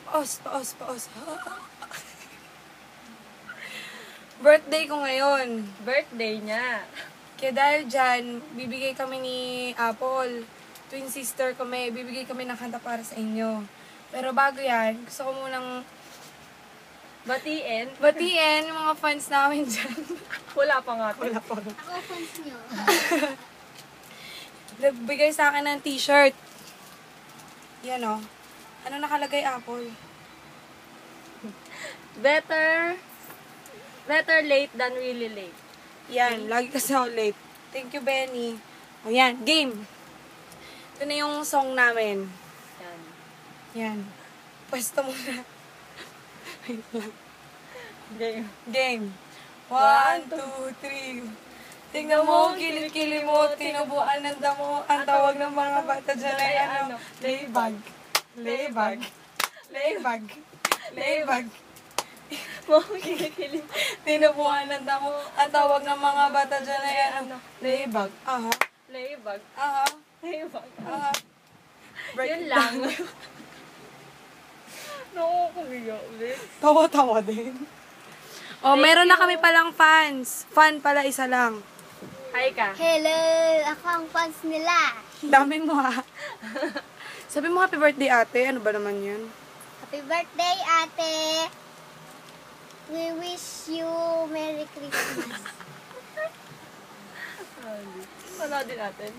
Paos. Birthday ko ngayon. Birthday niya. Kaya dahil dyan, bibigay kami ni Apple. Twin sister kami. Bibigay kami ng kanta para sa inyo. Pero bago yan, gusto ko munang Batiin yung mga fans namin dyan. Wala pa nga. Wala pa. Ako fans nyo. Nagbigay sa akin ng t-shirt. Yan o. Ano nakalagay, Apple? Better late than really late. Yan, lagi kasi ako late. Thank you, Benny. O yan, game. Ito na yung song namin. Yan. Yan. Pwesto muna. Wait lang. Game. 1, 2, 3. Tingnan mo, kilikili mo, tinubuan ng damo. Ang tawag ng mga bata dyan ay ano? Laybag. Tinubuan ng damo. Ang tawag ng mga bata dyan ay ano? Laybag. Laybag. Yun lang. Nakakabiyak, ulit. Tawa-tawa din. Oh, meron na kami palang fans. Fan pala, isa lang. Hi ka. Hello! Ako ang fans nila. Dami mo ha. Sabi mo happy birthday ate. Ano ba naman yun? Happy birthday, ate! We wish you Merry Christmas. Wala din natin.